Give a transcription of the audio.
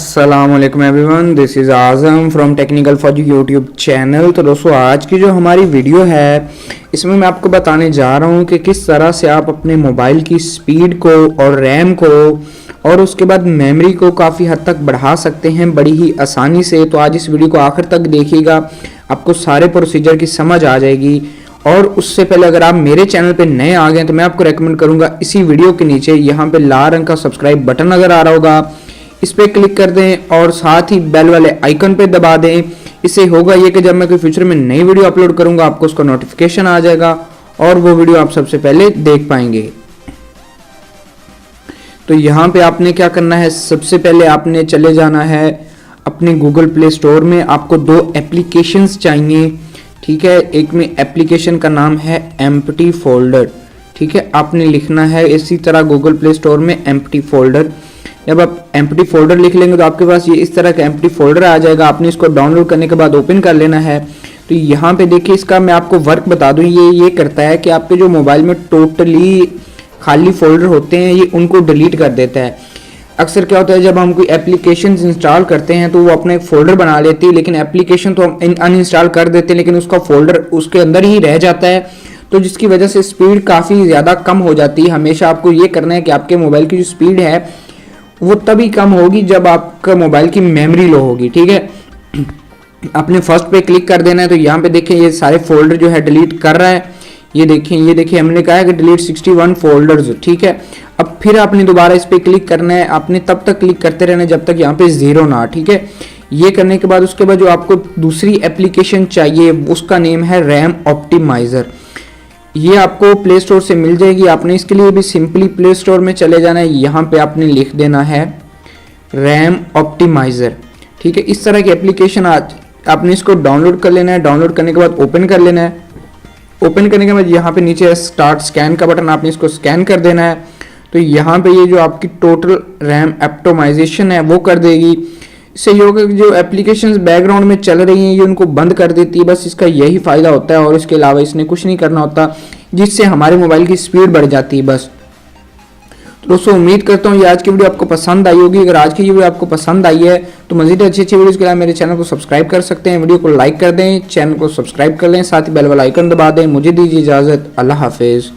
अस्सलामुअलैकुम everyone, this is Azam from technical for YouTube channel. तो दोस्तों, आज की जो हमारी वीडियो है इसमें मैं आपको बताने जा रहा हूँ कि किस तरह से आप अपने मोबाइल की स्पीड को और रैम को और उसके बाद मेमोरी को काफ़ी हद तक बढ़ा सकते हैं बड़ी ही आसानी से। तो आज इस वीडियो को आखिर तक देखिएगा, आपको सारे प्रोसीजर की समझ आ जाएगी। और उससे पहले अगर आप मेरे चैनल पे नए आ गए तो मैं आपको रेकमेंड करूँगा, इसी वीडियो के नीचे यहाँ पे लाल रंग का सब्सक्राइब बटन नज़र आ रहा होगा, इस पर क्लिक कर दें और साथ ही बेल वाले आइकन पे दबा दें। इससे होगा ये कि जब मैं कोई फ्यूचर में नई वीडियो अपलोड करूंगा आपको उसका नोटिफिकेशन आ जाएगा और वो वीडियो आप सबसे पहले देख पाएंगे। तो यहाँ पे आपने क्या करना है, सबसे पहले आपने चले जाना है अपने गूगल प्ले स्टोर में। आपको दो एप्लीकेशंस चाहिए, ठीक है। एक में एप्लीकेशन का नाम है एम्प्टी फोल्डर, ठीक है। आपने लिखना है इसी तरह गूगल प्ले स्टोर में एम्प्टी फोल्डर। जब आप एम्प्टी फोल्डर लिख लेंगे तो आपके पास ये इस तरह का एम्प्टी फोल्डर आ जाएगा। आपने इसको डाउनलोड करने के बाद ओपन कर लेना है। तो यहाँ पे देखिए, इसका मैं आपको वर्क बता दूं, ये करता है कि आपके जो मोबाइल में टोटली खाली फोल्डर होते हैं ये उनको डिलीट कर देता है। अक्सर क्या होता है, जब हम कोई एप्लीकेशन इंस्टॉल करते हैं तो वो अपना एक फोल्डर बना लेती है, लेकिन एप्लीकेशन तो हम अनइंस्टॉल कर देते हैं लेकिन उसका फोल्डर उसके अंदर ही रह जाता है, तो जिसकी वजह से स्पीड काफ़ी ज़्यादा कम हो जाती है। हमेशा आपको ये करना है कि आपके मोबाइल की जो स्पीड है वो तभी कम होगी जब आपका मोबाइल की मेमोरी लो होगी, ठीक है। आपने फर्स्ट पे क्लिक कर देना है। तो यहाँ पे देखें ये सारे फोल्डर जो है डिलीट कर रहा है। ये देखिए हमने कहा है कि डिलीट 61 फोल्डर्स, ठीक है। अब फिर आपने दोबारा इस पे क्लिक करना है। आपने तब तक क्लिक करते रहना जब तक यहाँ पे 0 ना, ठीक है। ये करने के बाद उसके बाद जो आपको दूसरी एप्लीकेशन चाहिए उसका नेम है रैम ऑप्टिमाइजर। ये आपको प्ले स्टोर से मिल जाएगी। आपने इसके लिए भी सिंपली प्ले स्टोर में चले जाना है। यहाँ पे आपने लिख देना है रैम ऑप्टिमाइजर, ठीक है। इस तरह की एप्लीकेशन आज आपने इसको डाउनलोड कर लेना है। डाउनलोड करने के बाद ओपन कर लेना है। ओपन करने के बाद यहाँ पे नीचे स्टार्ट स्कैन का बटन, आपने इसको स्कैन कर देना है। तो यहाँ पे ये जो आपकी टोटल रैम ऑप्टिमाइजेशन है वो कर देगी। इससे ये होगा कि जो एप्लीकेशंस बैकग्राउंड में चल रही हैं ये उनको बंद कर देती है। बस इसका यही फ़ायदा होता है और इसके अलावा इसने कुछ नहीं करना होता, जिससे हमारे मोबाइल की स्पीड बढ़ जाती है बस। तो दोस्तों, उम्मीद करता हूँ ये आज की वीडियो आपको पसंद आई होगी। अगर आज की वीडियो आपको पसंद आई है तो मज़ीद अच्छी वीडियोज़ के लिए मेरे चैनल को सब्सक्राइब कर सकते हैं। वीडियो को लाइक कर दें, चैनल को सब्सक्राइब कर लें, साथ ही बेल वाला आइकन दबा दें। मुझे दीजिए इजाज़त, अल्लाह हाफिज़।